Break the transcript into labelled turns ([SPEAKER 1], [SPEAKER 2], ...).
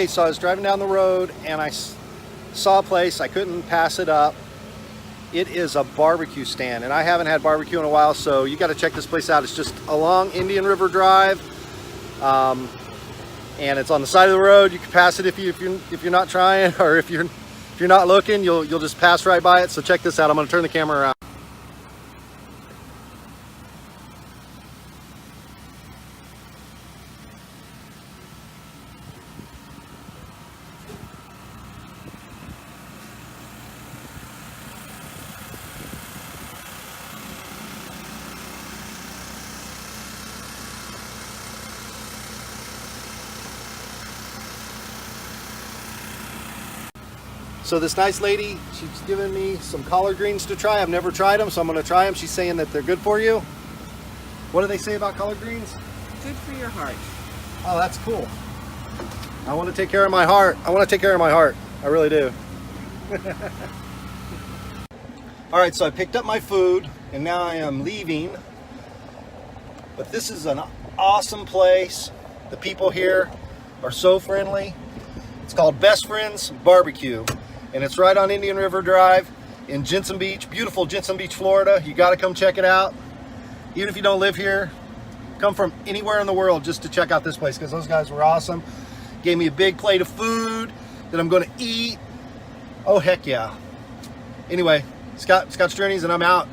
[SPEAKER 1] Okay, so I was driving down the road and I saw a place. I couldn't pass it up. It is a barbecue stand, and I haven't had barbecue in a while, so you got to check this place out. It's just along Indian River Drive, and it's on the side of the road. You can pass it if you're not trying, or if you're not looking, you'll just pass right by it. So check this out. I'm going to turn the camera around. So this nice lady, she's giving me some collard greens to try. I've never tried them, so I'm going to try them. She's saying that they're good for you. What do they say about collard greens?
[SPEAKER 2] Good for your heart.
[SPEAKER 1] Oh, that's cool. I want to take care of my heart. I want to take care of my heart. I really do. All right, so I picked up my food, and now I am leaving. But this is an awesome place. The people here are so friendly. It's called Best Friends Barbecue, and it's right on Indian River Drive in Jensen Beach, beautiful Jensen Beach, Florida. You got to come check it out. Even if you don't live here, come from anywhere in the world just to check out this place, because those guys were awesome. Gave me a big plate of food that I'm going to eat. Oh, heck yeah. Anyway, Scott's Journeys, and I'm out.